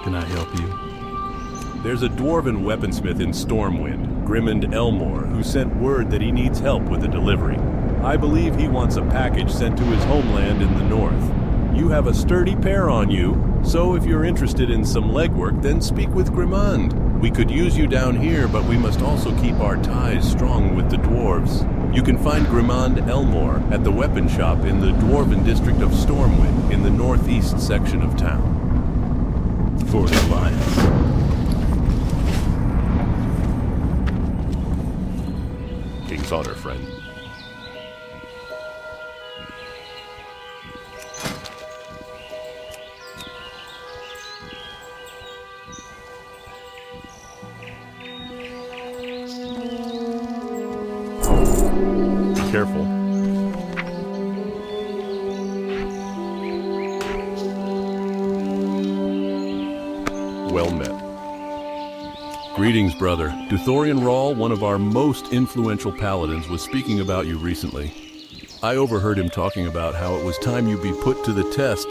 can I help you? There's a dwarven weaponsmith in Stormwind, Grimmond Elmore, who sent word that he needs help with a delivery. I believe he wants a package sent to his homeland in the north. You have a sturdy pair on you, so if you're interested in some legwork, then speak with Grimmond. We could use you down here, but we must also keep our ties strong with the dwarves. You can find Grimmond Elmore at the weapon shop in the Dwarven district of Stormwind in the northeast section of town. For the Alliance. King's honor, friend. Careful. Well met. Greetings, brother. Duthorian Rawl, one of our most influential paladins, was speaking about you recently. I overheard him talking about how it was time you be put to the test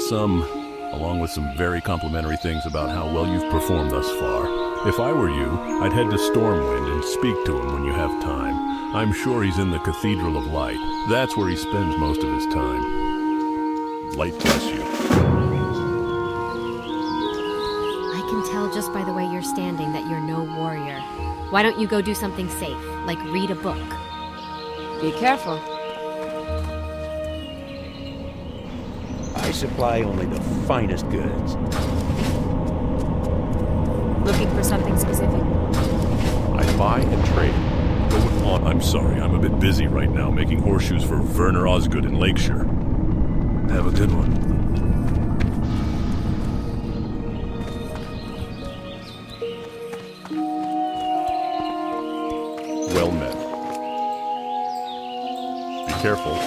along with some very complimentary things about how well you've performed thus far. If I were you, I'd head to Stormwind and speak to him when you have time. I'm sure he's in the Cathedral of Light. That's where he spends most of his time. Light bless you. I can tell just by the way you're standing that you're no warrior. Why don't you go do something safe, like read a book? Be careful. I supply only the finest goods. Looking for something specific? I buy and trade. I'm sorry, I'm a bit busy right now making horseshoes for Werner Osgood in Lakeshire. Have a good one. Well met. Be careful.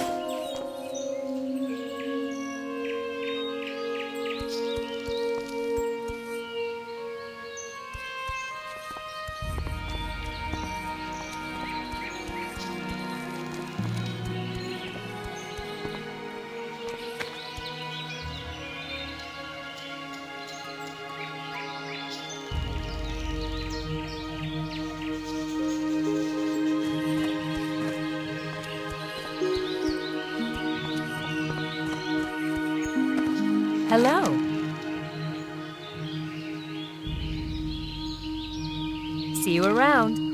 Hello. See you around.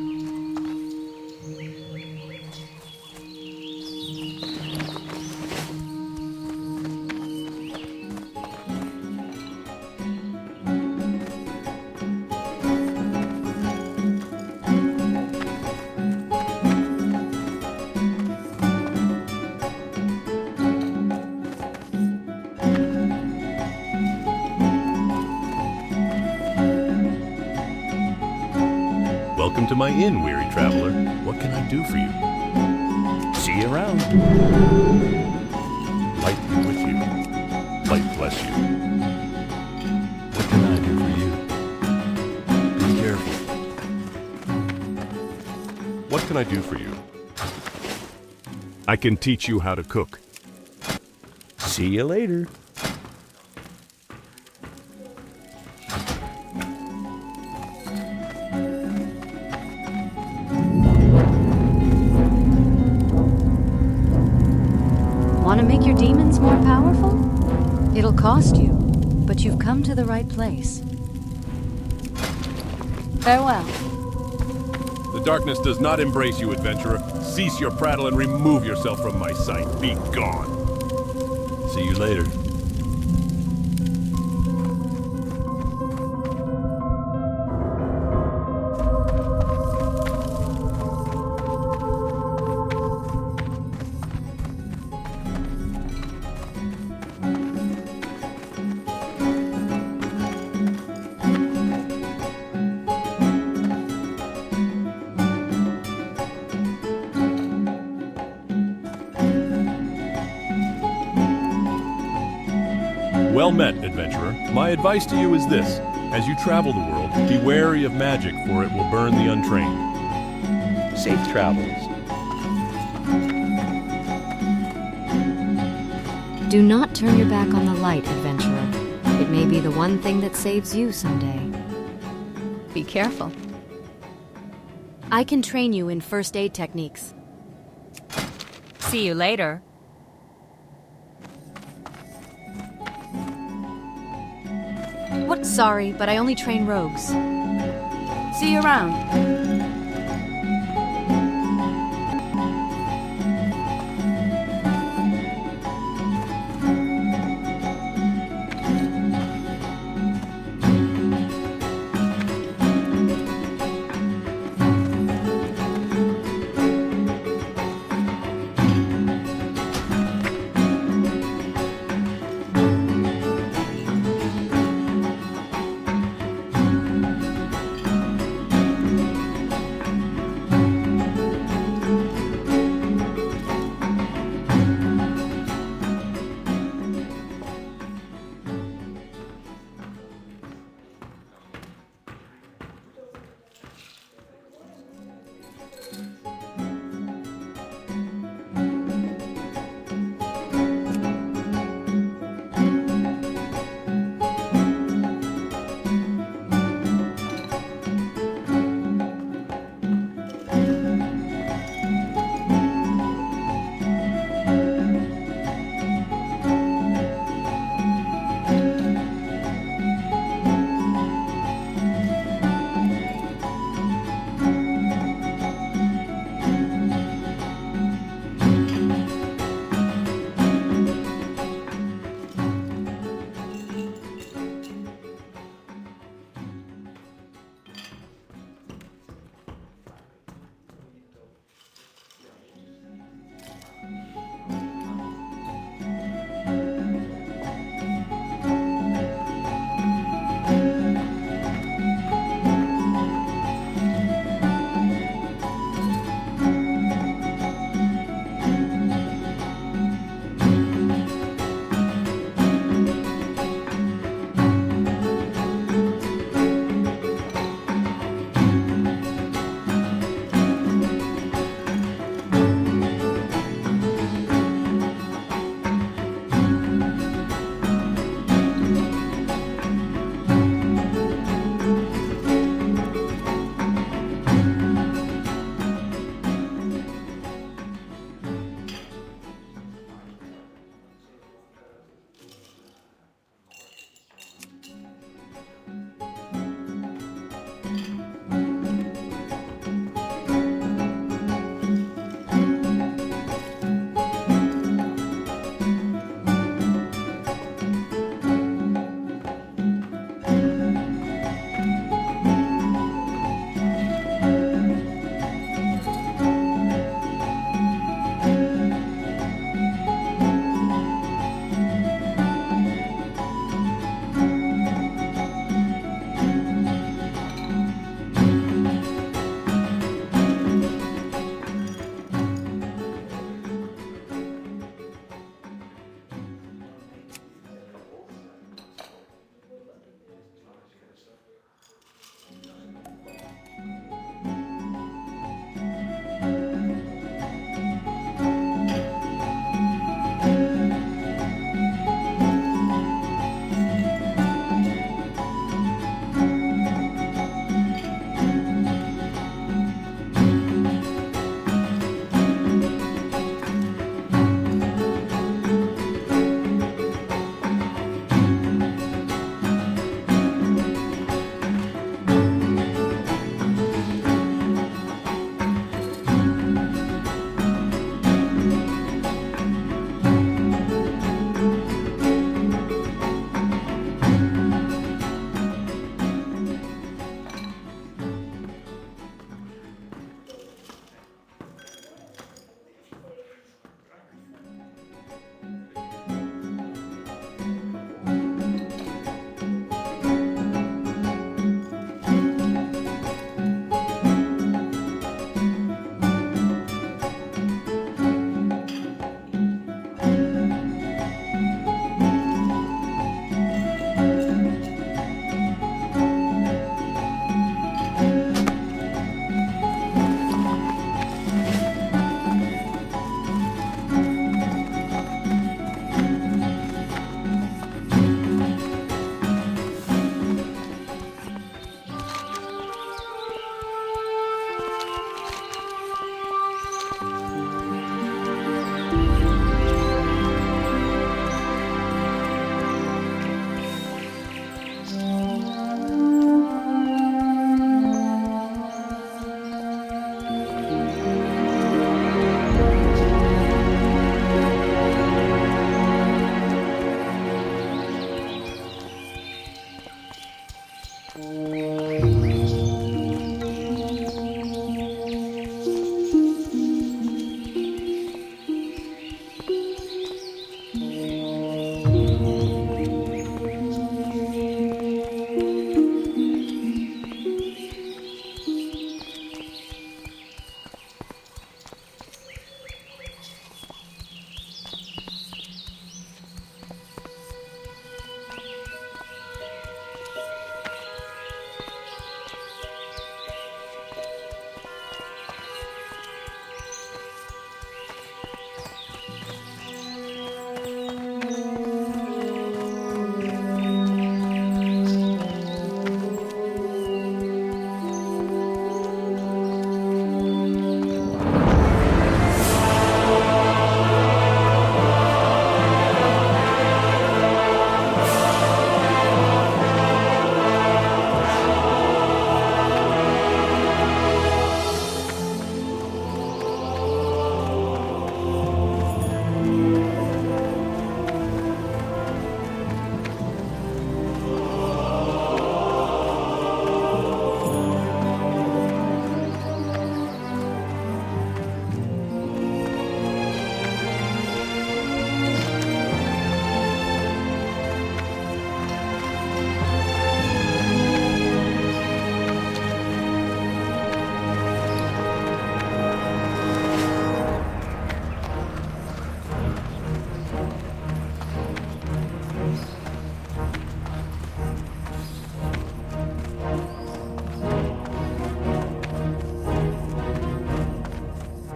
Welcome to my inn, weary traveler. What can I do for you? See you around. Light be with you. Light bless you. What can I do for you? Be careful. What can I do for you? I can teach you how to cook. See you later. Want to make your demons more powerful? It'll cost you, but you've come to the right place. Farewell. The darkness does not embrace you, adventurer. Cease your prattle and remove yourself from my sight. Be gone. See you later. Well met, adventurer. My advice to you is this. As you travel the world, be wary of magic, for it will burn the untrained. Safe travels. Do not turn your back on the light, adventurer. It may be the one thing that saves you someday. Be careful. I can train you in first aid techniques. See you later. What? Sorry, but I only train rogues. See you around.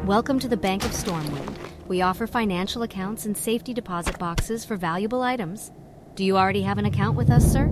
Welcome to the Bank of Stormwind. We offer financial accounts and safety deposit boxes for valuable items. Do you already have an account with us, sir?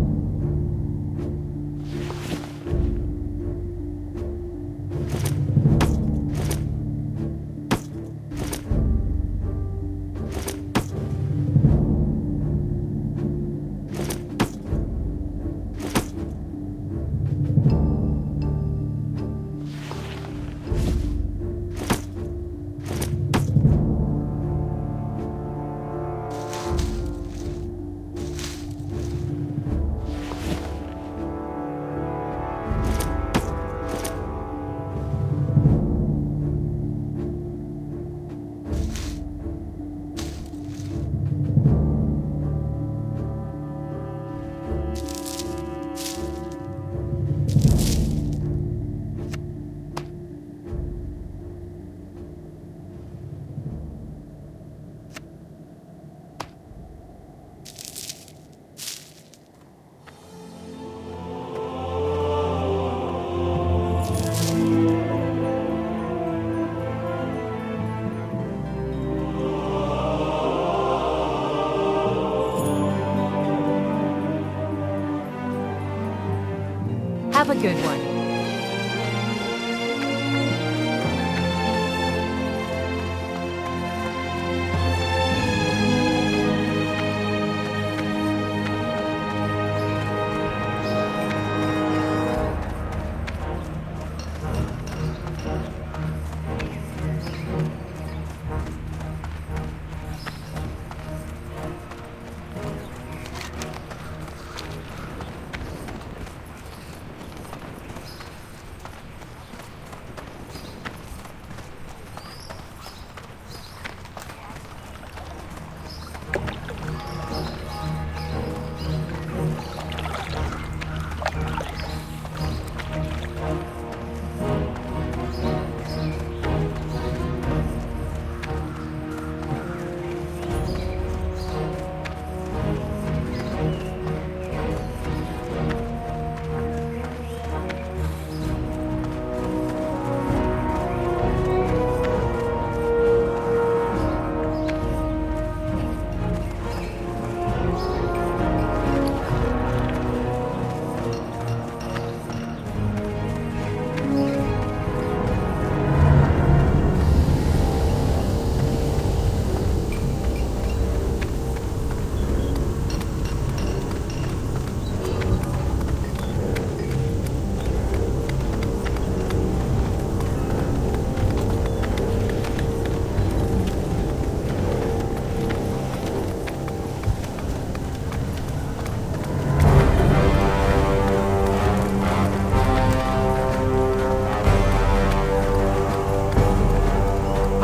Have a good one.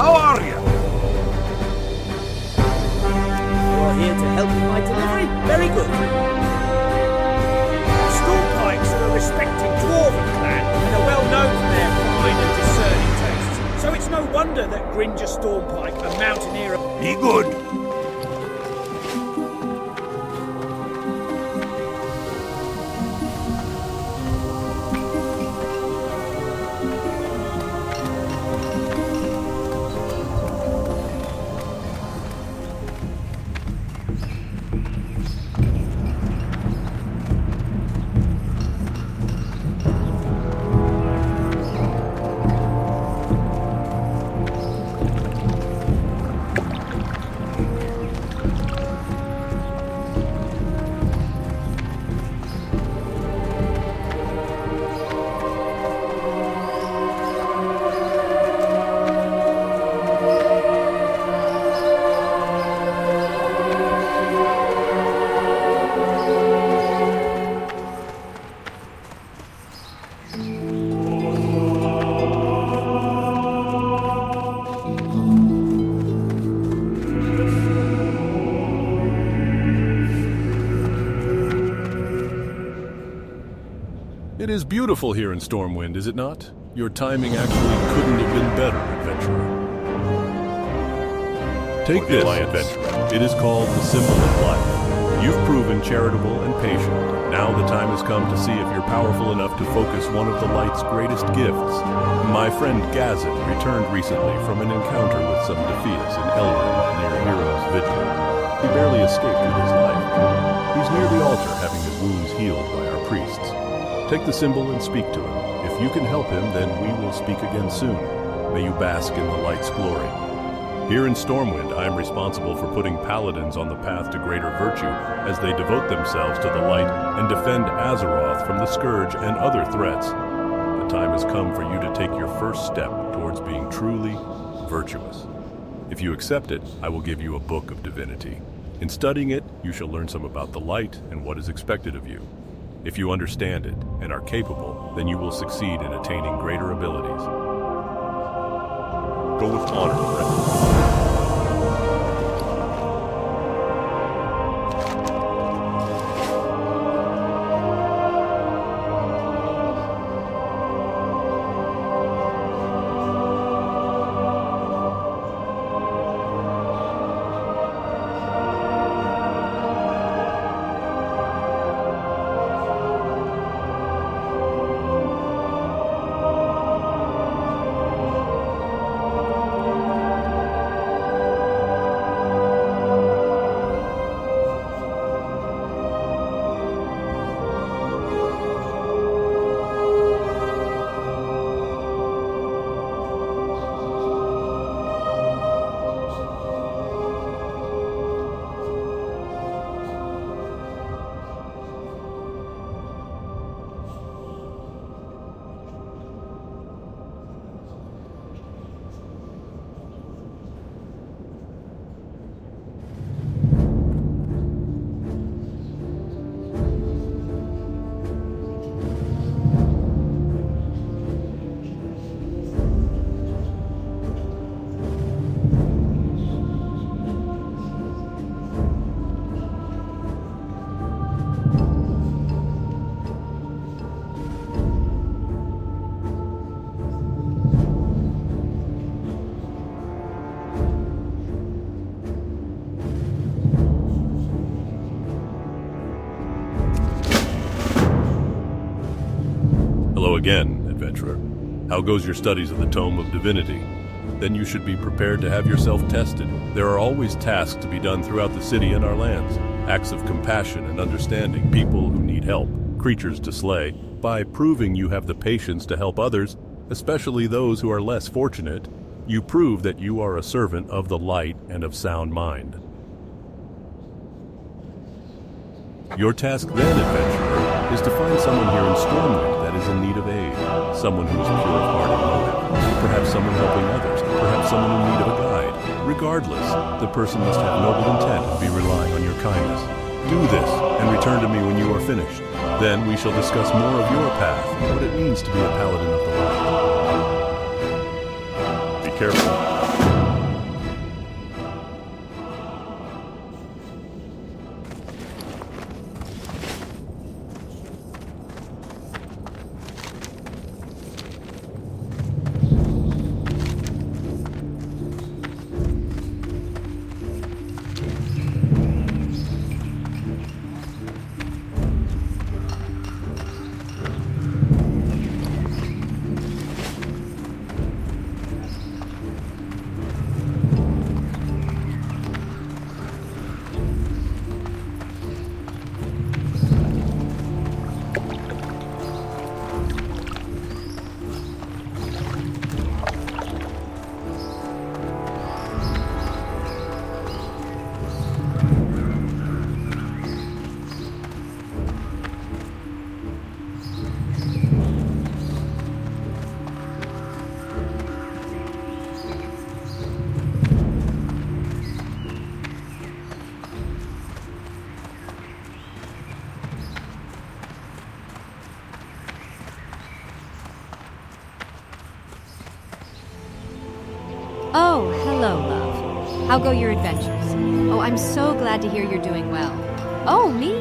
How are you? You are here to help with my delivery? Very good. Stormpikes are a respected dwarven clan and are well known for their fine and discerning tastes. So it's no wonder that Gringer Stormpike, a mountaineer... Be good. It is beautiful here in Stormwind, is it not? Your timing actually couldn't have been better, adventurer. Take this, my adventurer. It is called the Symbol of Life. You've proven charitable and patient. Now the time has come to see if you're powerful enough to focus one of the light's greatest gifts. My friend Gazet returned recently from an encounter with some Defias in Elwynn near Hero's Vigil. He barely escaped with his life. He's near the altar having his wounds healed by our priests. Take the symbol and speak to him. If you can help him, then we will speak again soon. May you bask in the light's glory. Here in Stormwind, I am responsible for putting paladins on the path to greater virtue as they devote themselves to the light and defend Azeroth from the Scourge and other threats. The time has come for you to take your first step towards being truly virtuous. If you accept it, I will give you a book of divinity. In studying it, you shall learn some about the light and what is expected of you. If you understand it and are capable, then you will succeed in attaining greater abilities. Go with honor, friend. Hello again, adventurer. How goes your studies of the Tome of Divinity? Then you should be prepared to have yourself tested. There are always tasks to be done throughout the city and our lands. Acts of compassion and understanding, people who need help, creatures to slay. By proving you have the patience to help others, especially those who are less fortunate, you prove that you are a servant of the light and of sound mind. Your task then, adventurer, is to find someone here in Stormwind that is in need of aid. Someone who is pure of heart and motive. Perhaps someone helping others. Perhaps someone in need of a guide. Regardless, the person must have noble intent and be relying on your kindness. Do this and return to me when you are finished. Then we shall discuss more of your path and what it means to be a paladin of the light. Be careful. Oh, hello, love. How go your adventures? Oh, I'm so glad to hear you're doing well. Oh, me?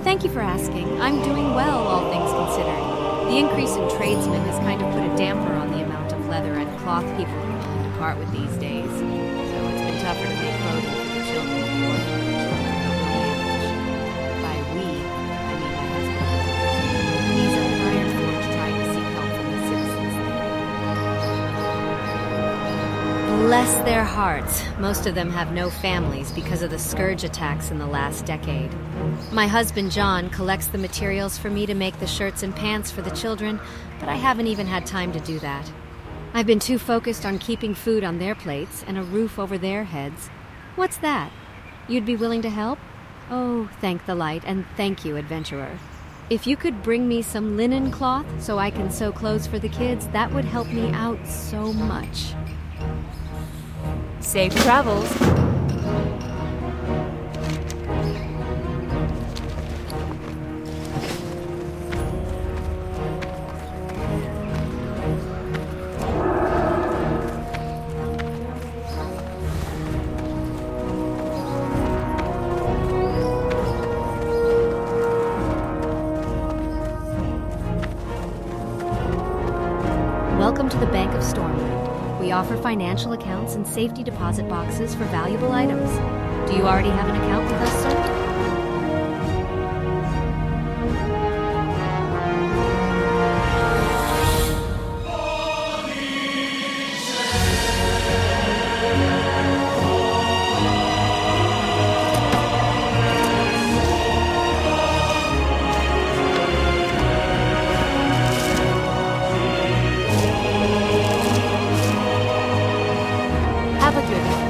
Thank you for asking. I'm doing well, all things considered. The increase in tradesmen has kind of put a damper on the amount of leather and cloth people are willing to part with these days. So it's been tougher to make clothing for the children of the orphanage. Bless their hearts. Most of them have no families because of the scourge attacks in the last decade. My husband John collects the materials for me to make the shirts and pants for the children, but I haven't even had time to do that. I've been too focused on keeping food on their plates and a roof over their heads. What's that? You'd be willing to help? Oh, thank the light, and thank you, adventurer. If you could bring me some linen cloth so I can sew clothes for the kids, that would help me out so much. Safe travels. Welcome to the Bank of Stormwind. We offer financial accounts and safety deposit boxes for valuable items. Do you already have an account with us, sir? Have a good one.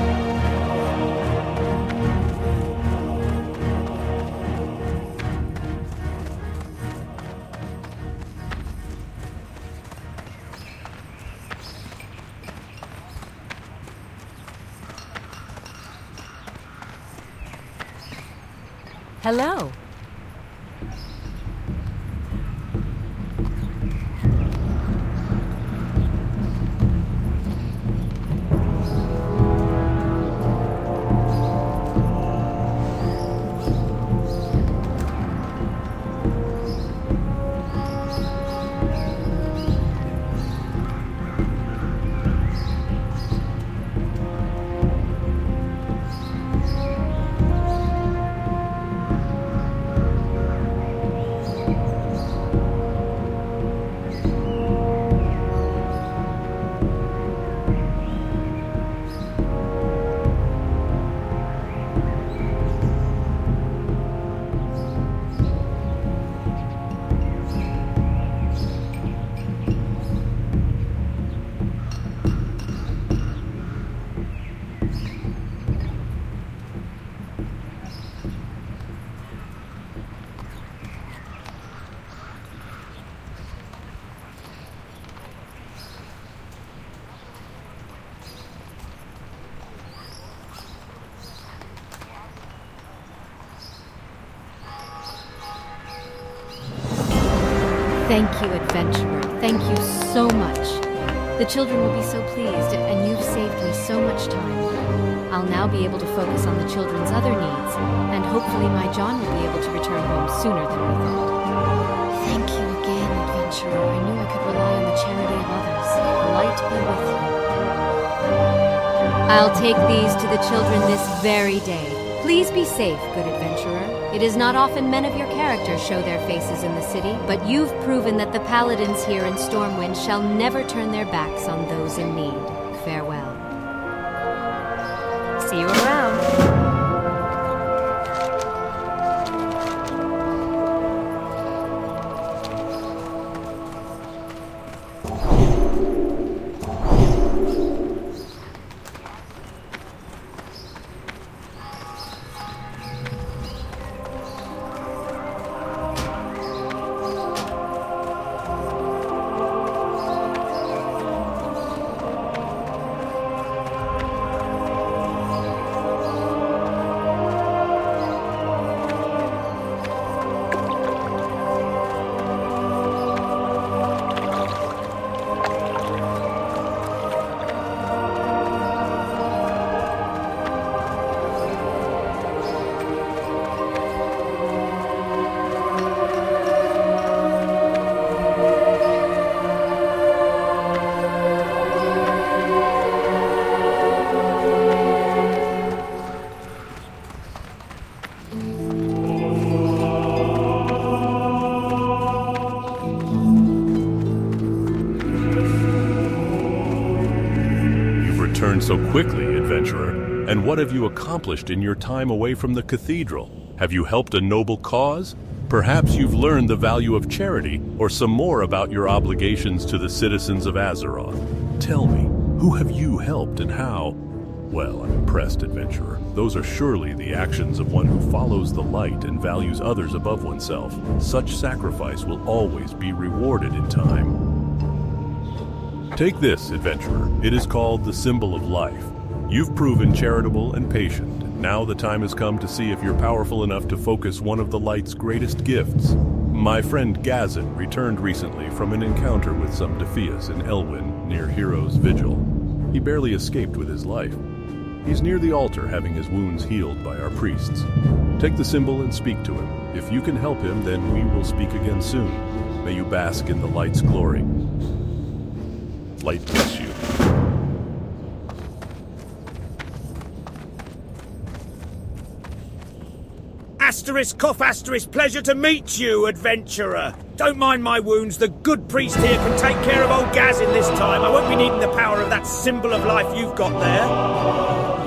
Hello. Thank you, adventurer. Thank you so much. The children will be so pleased, and you've saved me so much time. I'll now be able to focus on the children's other needs, and hopefully my John will be able to return home sooner than we thought. Thank you again, adventurer. I knew I could rely on the charity of others. Light be with you. I'll take these to the children this very day. Please be safe, good adventurer. It is not often men of your character show their faces in the city, but you've proven that the paladins here in Stormwind shall never turn their backs on those in need. Farewell. See you around. so quickly, adventurer. And what have you accomplished in your time away from the cathedral? Have you helped a noble cause? Perhaps you've learned the value of charity, or some more about your obligations to the citizens of Azeroth. Tell me, who have you helped and how? Well, I'm impressed, adventurer. Those are surely the actions of one who follows the light and values others above oneself. Such sacrifice will always be rewarded in time. Take this, adventurer. It is called the Symbol of Life. You've proven charitable and patient. Now the time has come to see if you're powerful enough to focus one of the light's greatest gifts. My friend Gazin returned recently from an encounter with some Defias in Elwynn near Hero's Vigil. He barely escaped with his life. He's near the altar having his wounds healed by our priests. Take the symbol and speak to him. If you can help him, then we will speak again soon. May you bask in the light's glory. Light bless you. Asterisk, cough, asterisk, pleasure to meet you, adventurer. Don't mind my wounds, the good priest here can take care of old Gazin this time. I won't be needing the power of that symbol of life you've got there.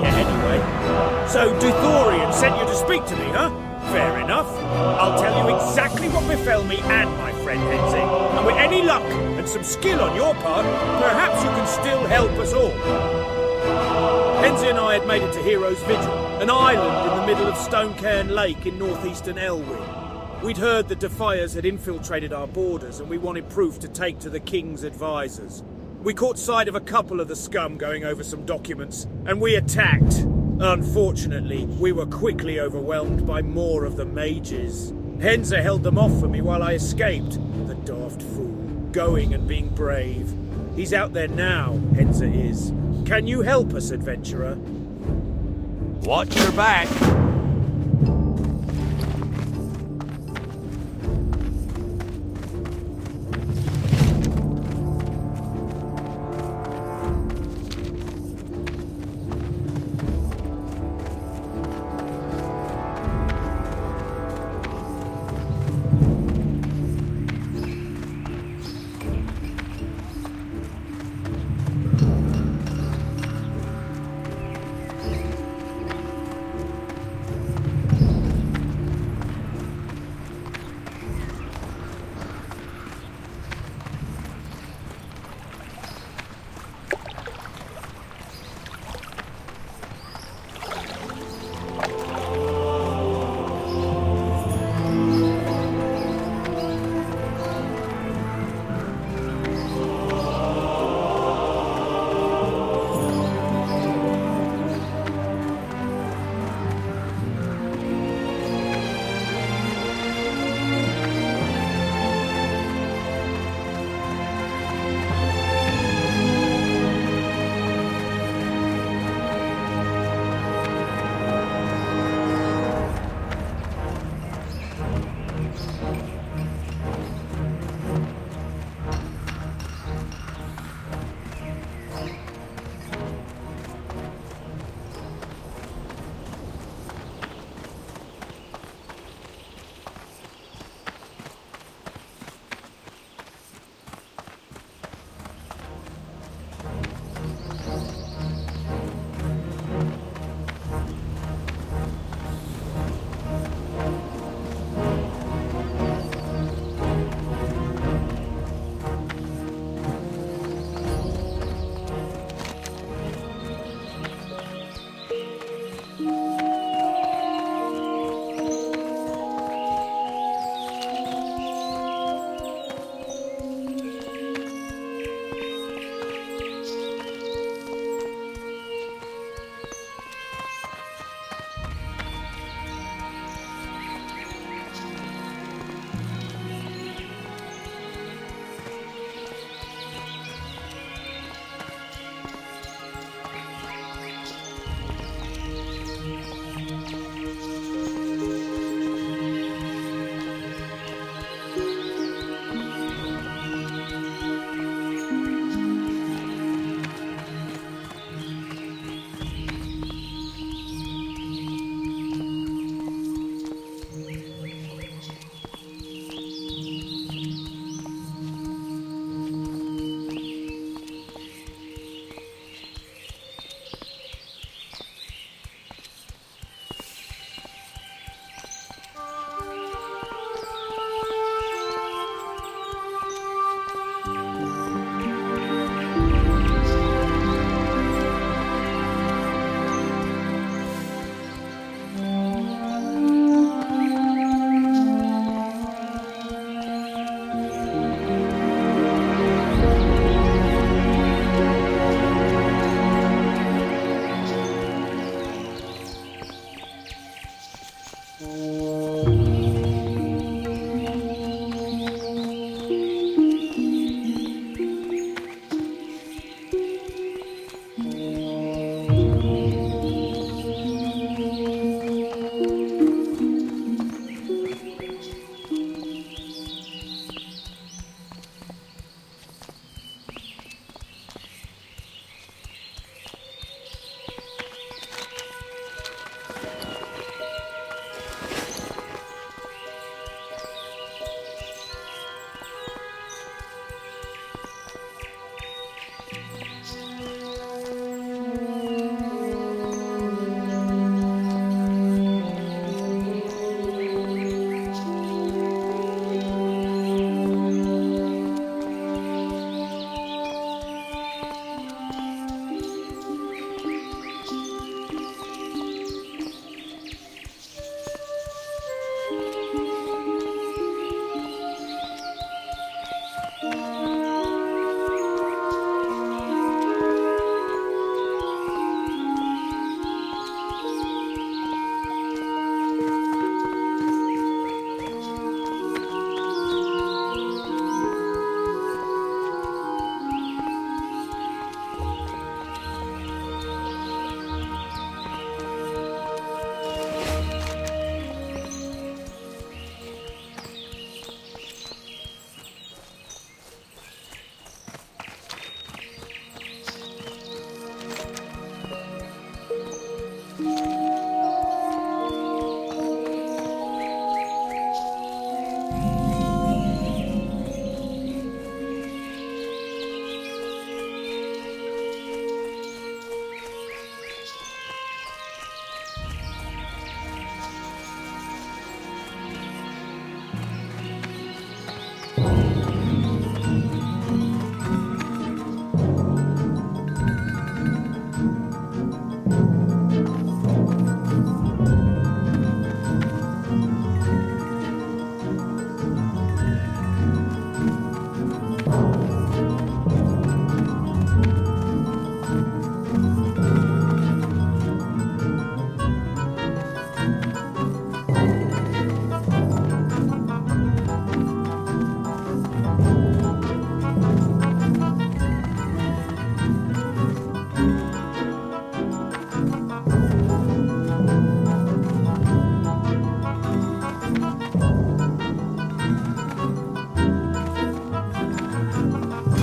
Yeah, anyway. So, Duthorian sent you to speak to me, huh? Fair enough. I'll tell you exactly what befell me and my friend Henze. And with any luck and some skill on your part, perhaps you can still help us all. Henze and I had made it to Hero's Vigil, an island in the middle of Stonecairn Lake in northeastern Elwynn. We'd heard the Defias had infiltrated our borders and we wanted proof to take to the King's advisors. We caught sight of a couple of the scum going over some documents, and we attacked. Unfortunately, we were quickly overwhelmed by more of the mages. Henze held them off for me while I escaped. The daft fool, going and being brave. He's out there now, Henze is. Can you help us, adventurer? Watch your back.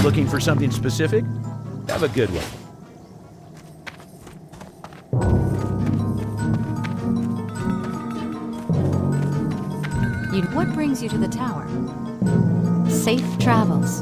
Looking for something specific? Have a good one. What brings you to the tower? Safe travels.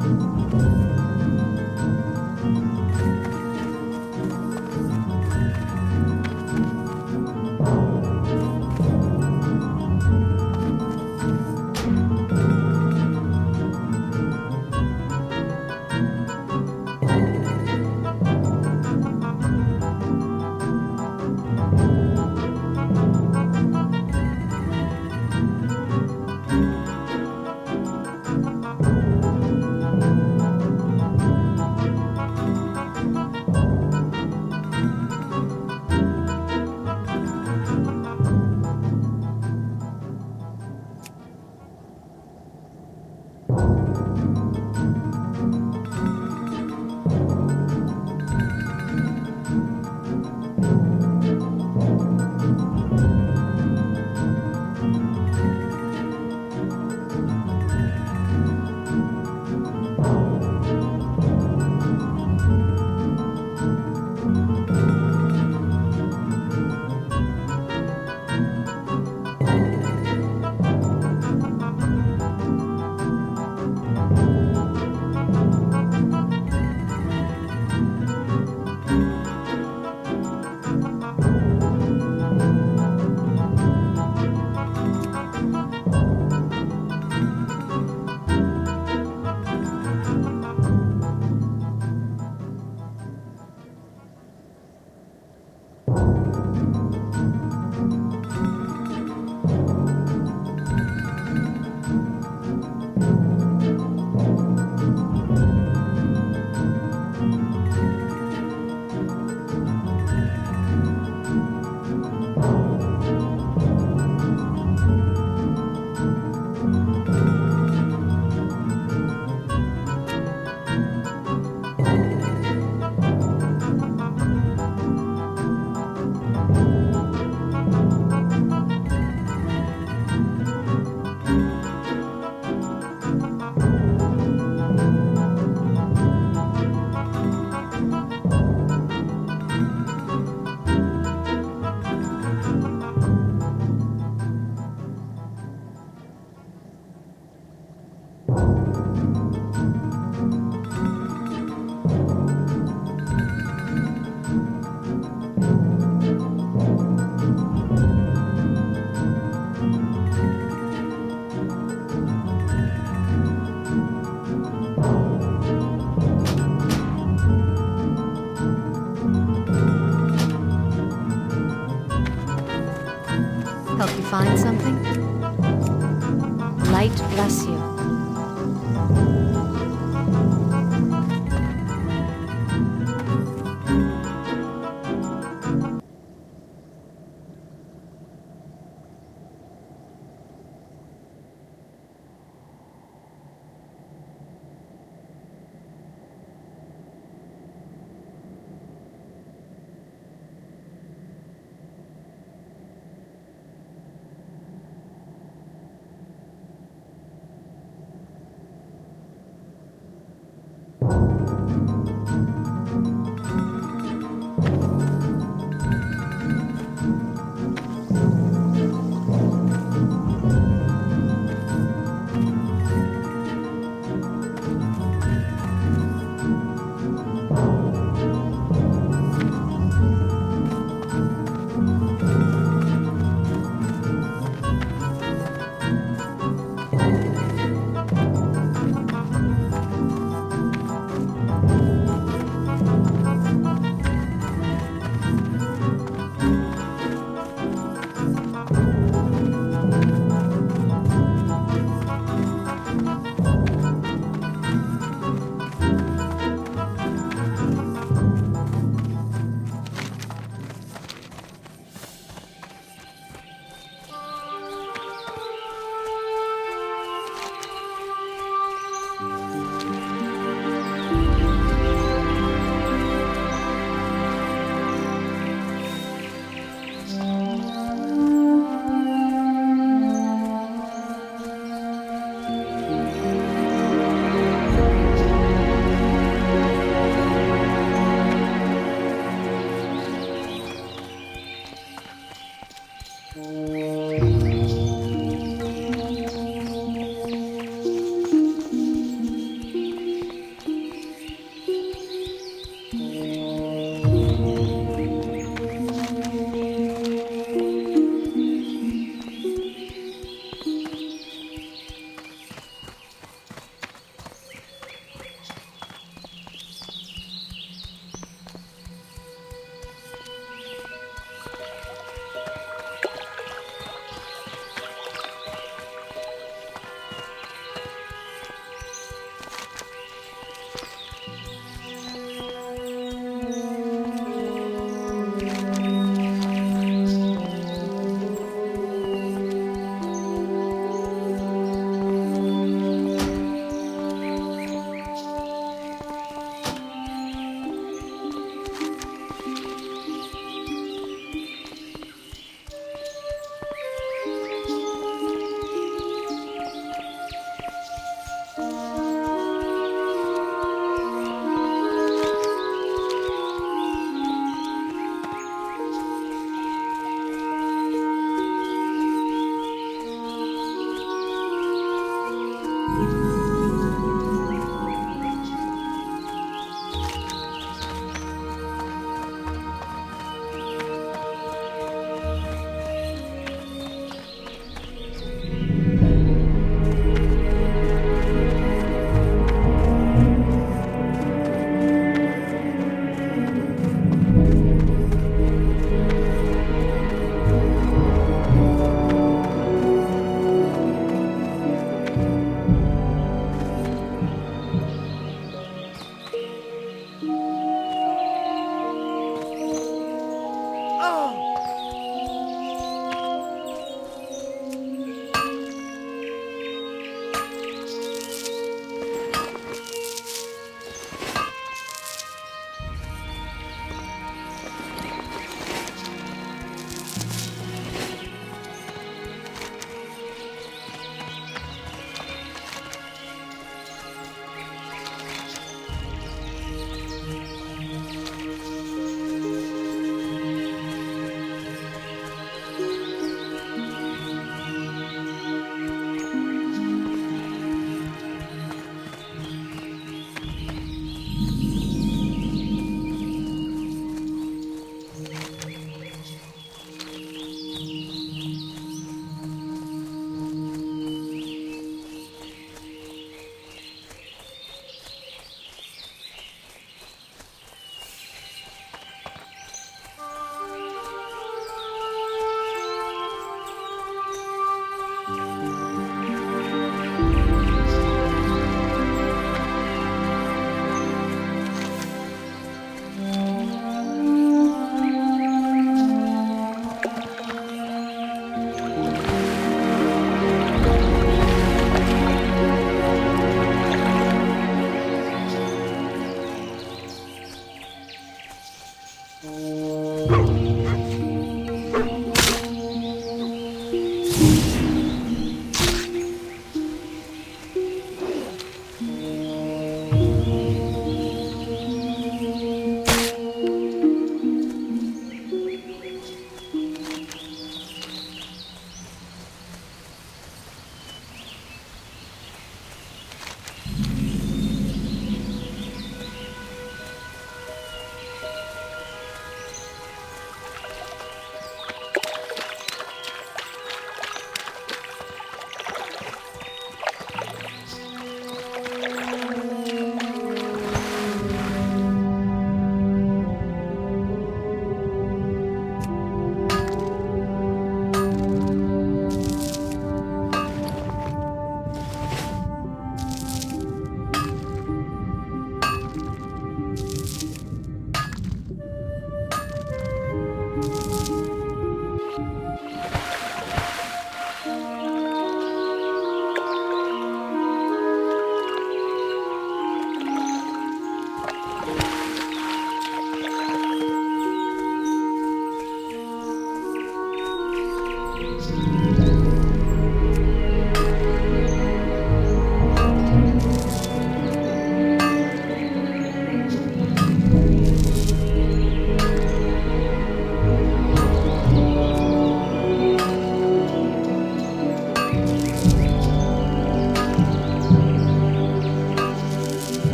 light bless you.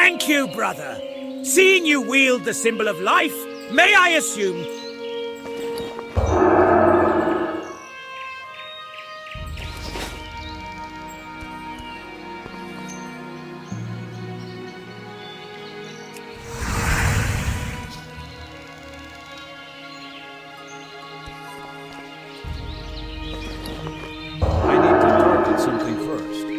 Thank you, brother. Seeing you wield the symbol of life, may I assume... I need to target something first.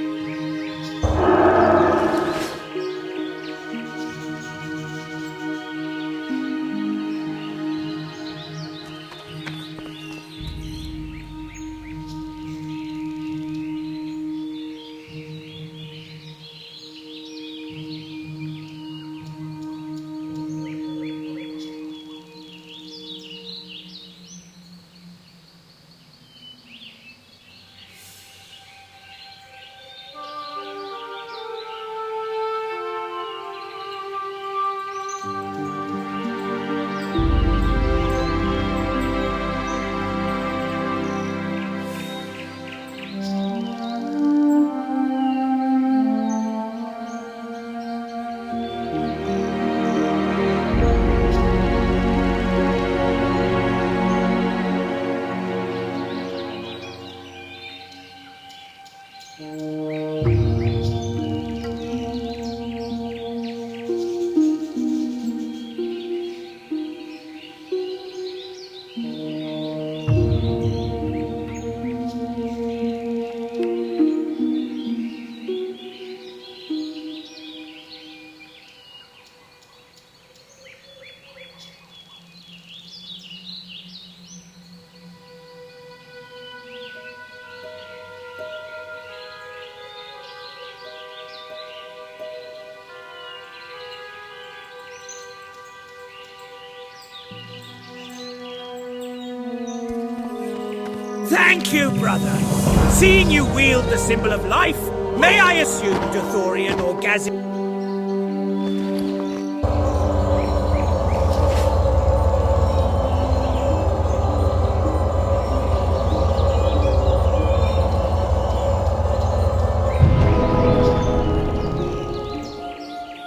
Thank you, brother. Seeing you wield the symbol of life, may I assume Dothorian or Gazin...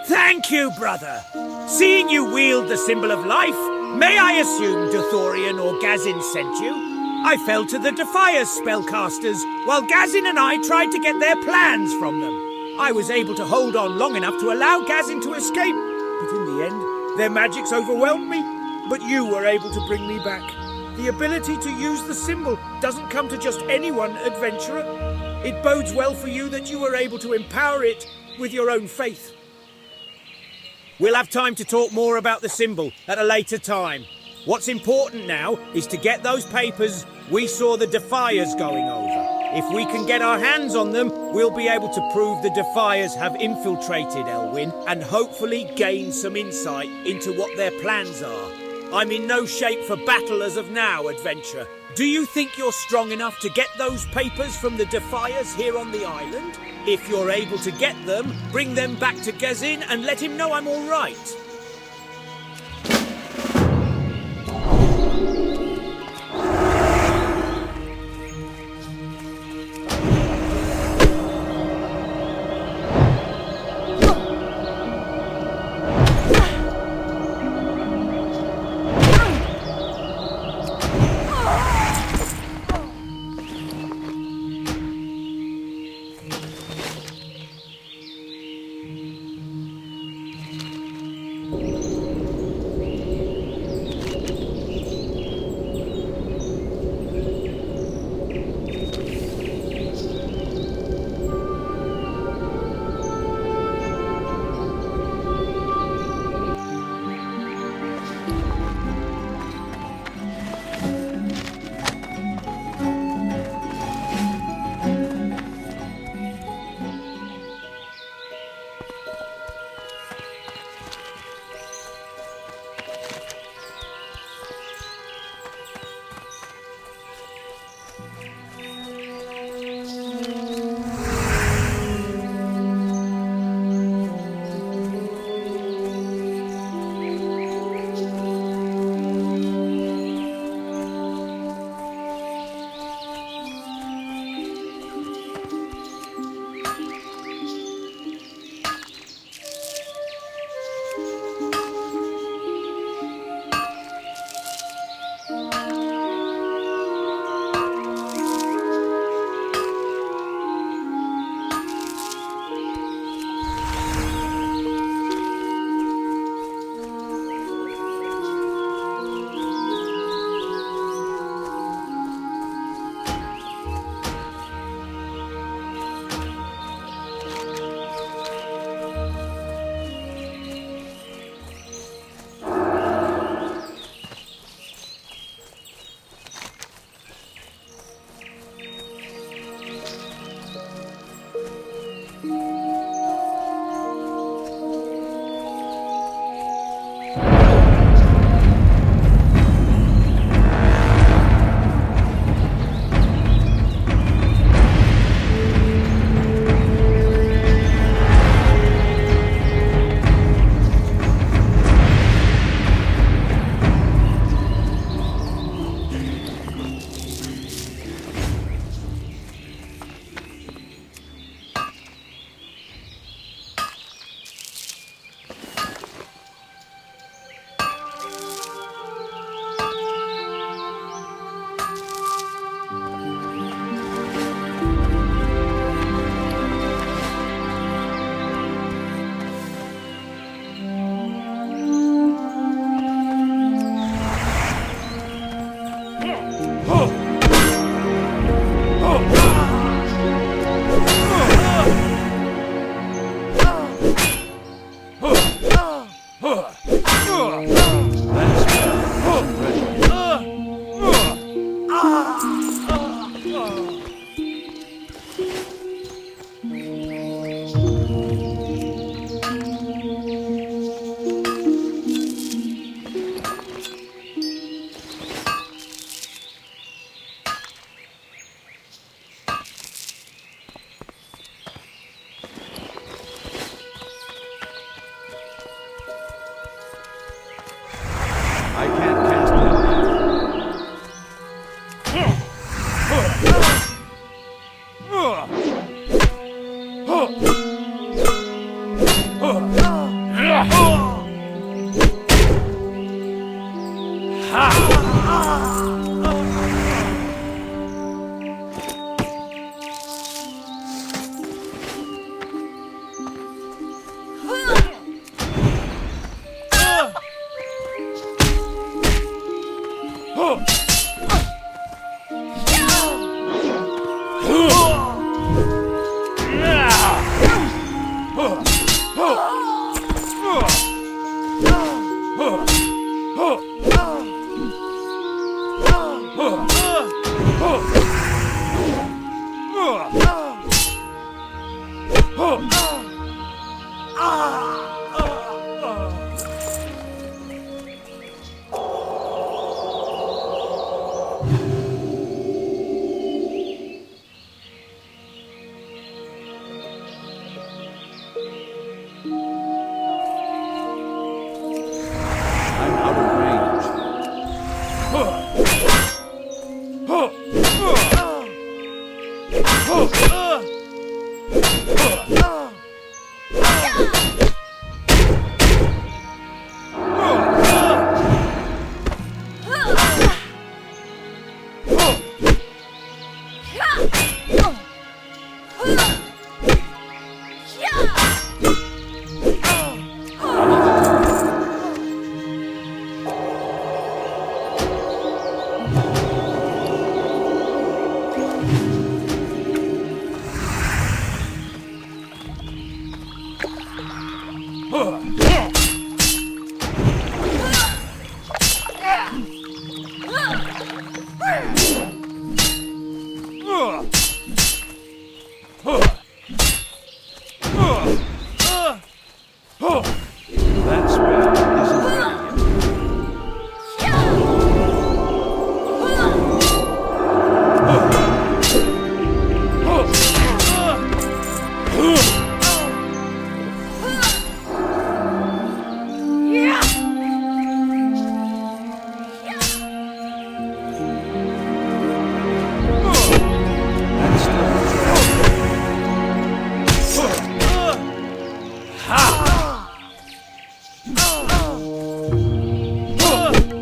Thank you, brother. Seeing you wield the symbol of life, may I assume Dothorian or Gazin sent you? I fell to the Defiers spellcasters, while Gazin and I tried to get their plans from them. I was able to hold on long enough to allow Gazin to escape, but in the end, their magics overwhelmed me. But you were able to bring me back. The ability to use the symbol doesn't come to just anyone, adventurer. It bodes well for you that you were able to empower it with your own faith. We'll have time to talk more about the symbol at a later time. What's important now is to get those papers we saw the Defiers going over. If we can get our hands on them, we'll be able to prove the Defiers have infiltrated Elwynn and hopefully gain some insight into what their plans are. I'm in no shape for battle as of now, adventurer. Do you think you're strong enough to get those papers from the Defiers here on the island? If you're able to get them, bring them back to Gazin and let him know I'm all right. I can't cast that now. I'm out of range. That spell isn't ready yet. That's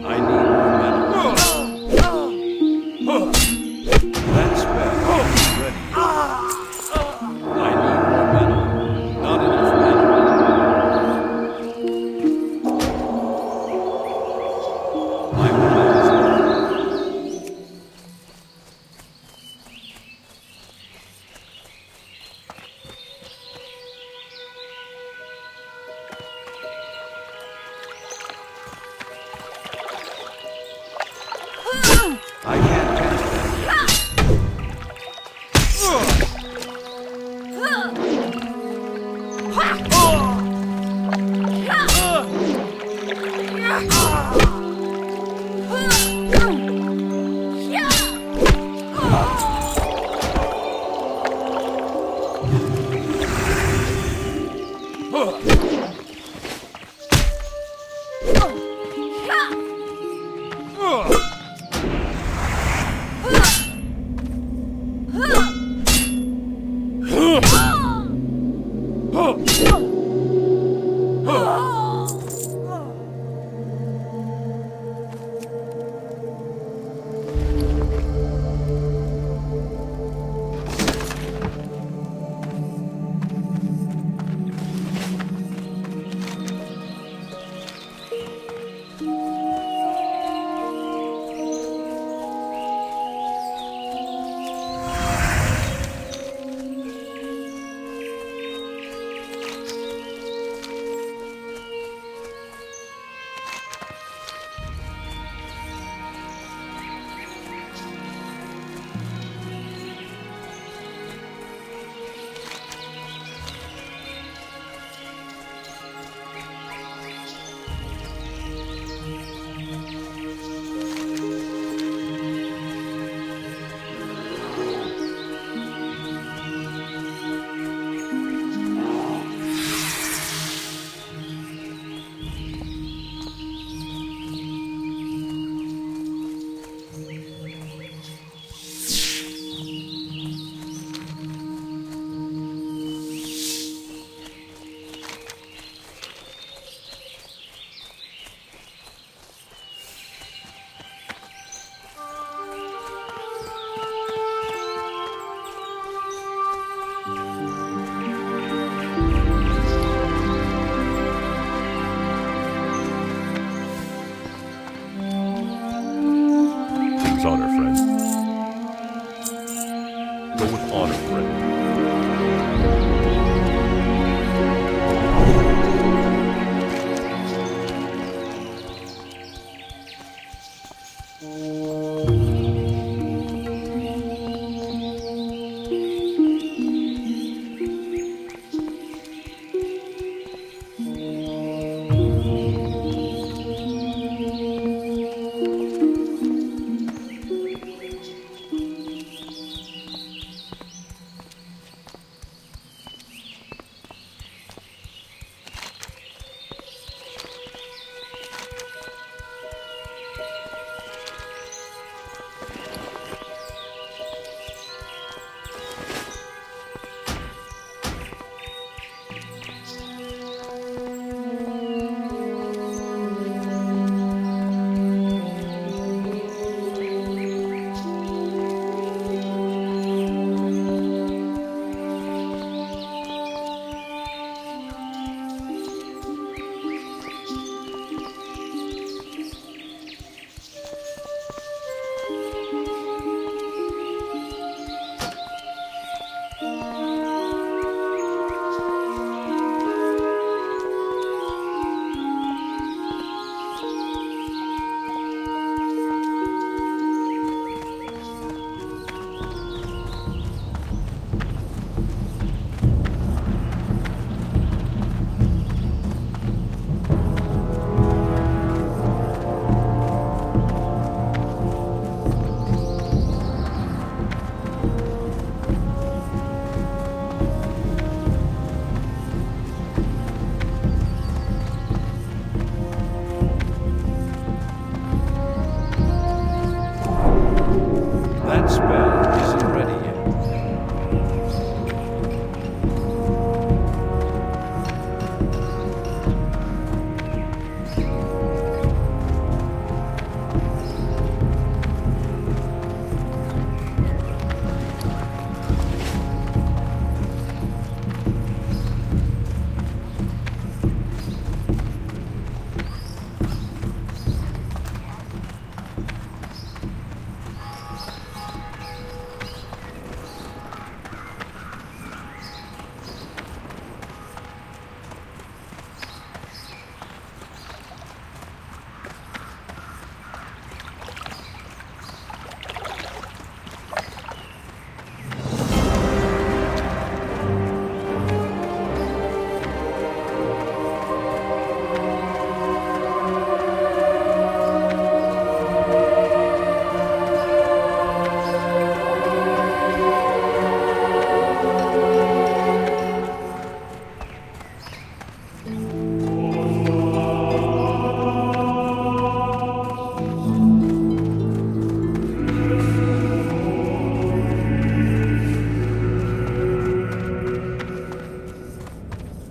I need more mana. That spell isn't ready yet. I need more mana. Not enough mana. My mana is low. I can't cast that yet.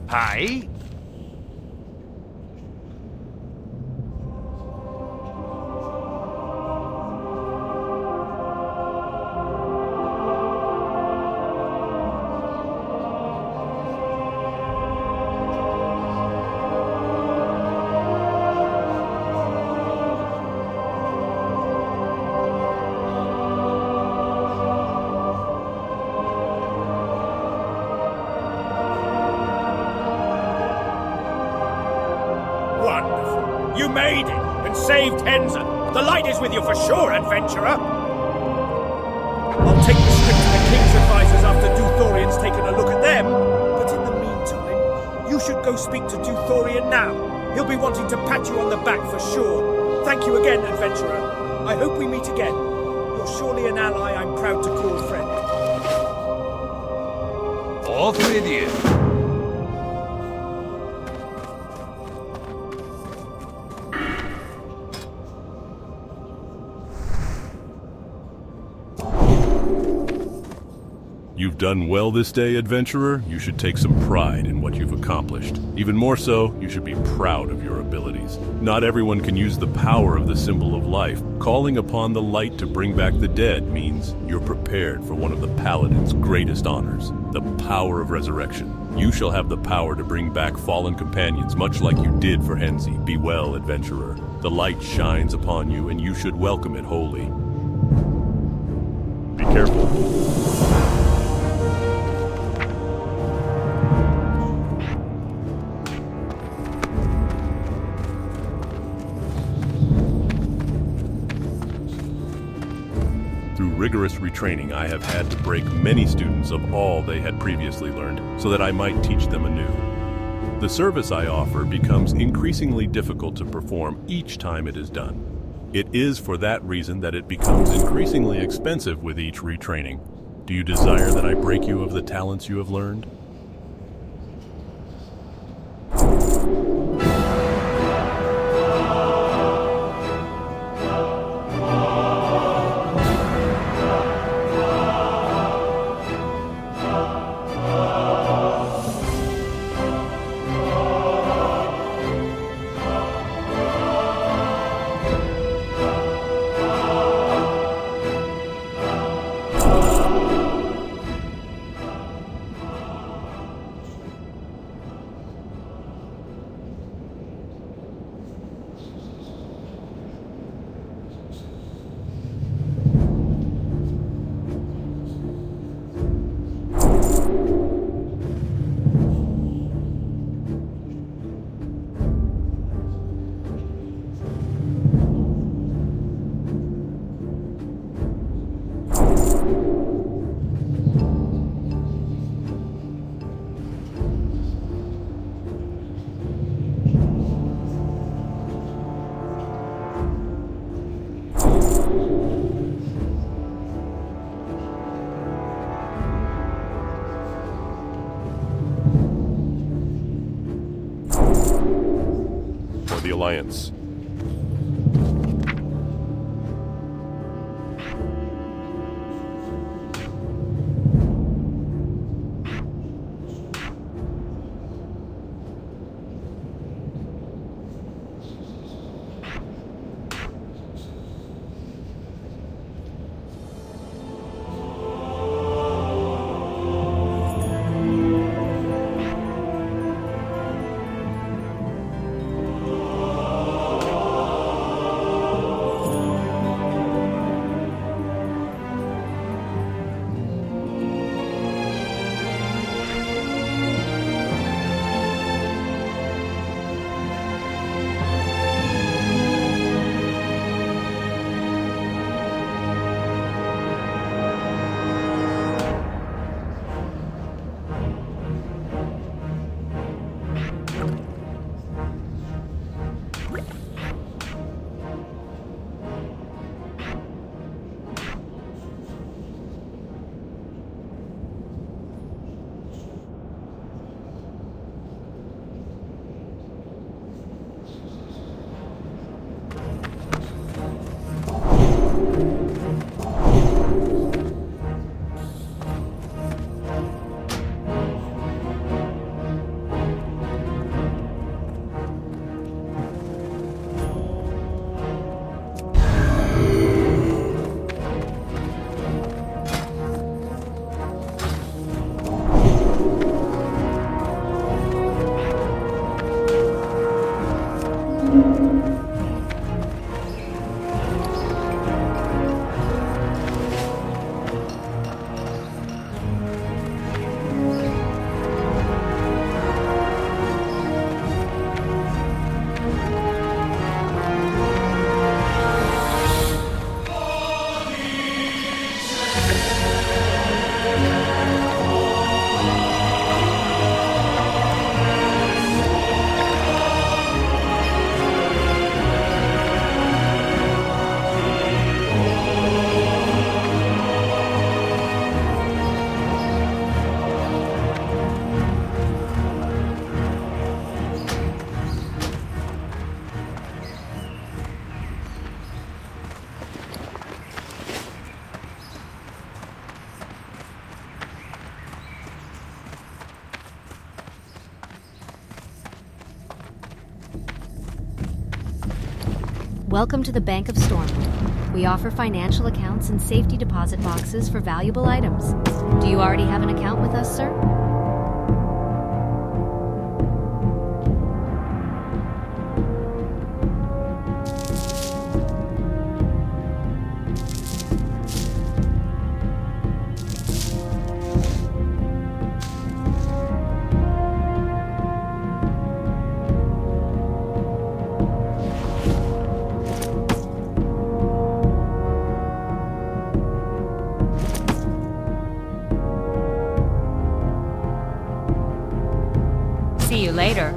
Hi. Wonderful. You made it and saved Henza. The light is with you for sure, adventurer. I'll take the script to the king's advisors after Duthorian's taken a look at them. But in the meantime, you should go speak to Duthorian now. He'll be wanting to pat you on the back for sure. Thank you again, adventurer. I hope we meet again. You're surely an ally I'm proud to call friend. Off with you. You've done well this day, adventurer. You should take some pride in what you've accomplished. Even more so, you should be proud of your abilities. Not everyone can use the power of the symbol of life. Calling upon the light to bring back the dead means you're prepared for one of the Paladin's greatest honors, the power of resurrection. You shall have the power to bring back fallen companions, much like you did for Henzi. Be well, adventurer. The light shines upon you, and you should welcome it wholly. Be careful. Through rigorous retraining, I have had to break many students of all they had previously learned, so that I might teach them anew. The service I offer becomes increasingly difficult to perform each time it is done. It is for that reason that it becomes increasingly expensive with each retraining. Do you desire that I break you of the talents you have learned? The Alliance. Welcome to the Bank of Stormwind. We offer financial accounts and safety deposit boxes for valuable items. Do you already have an account with us, sir? See you later.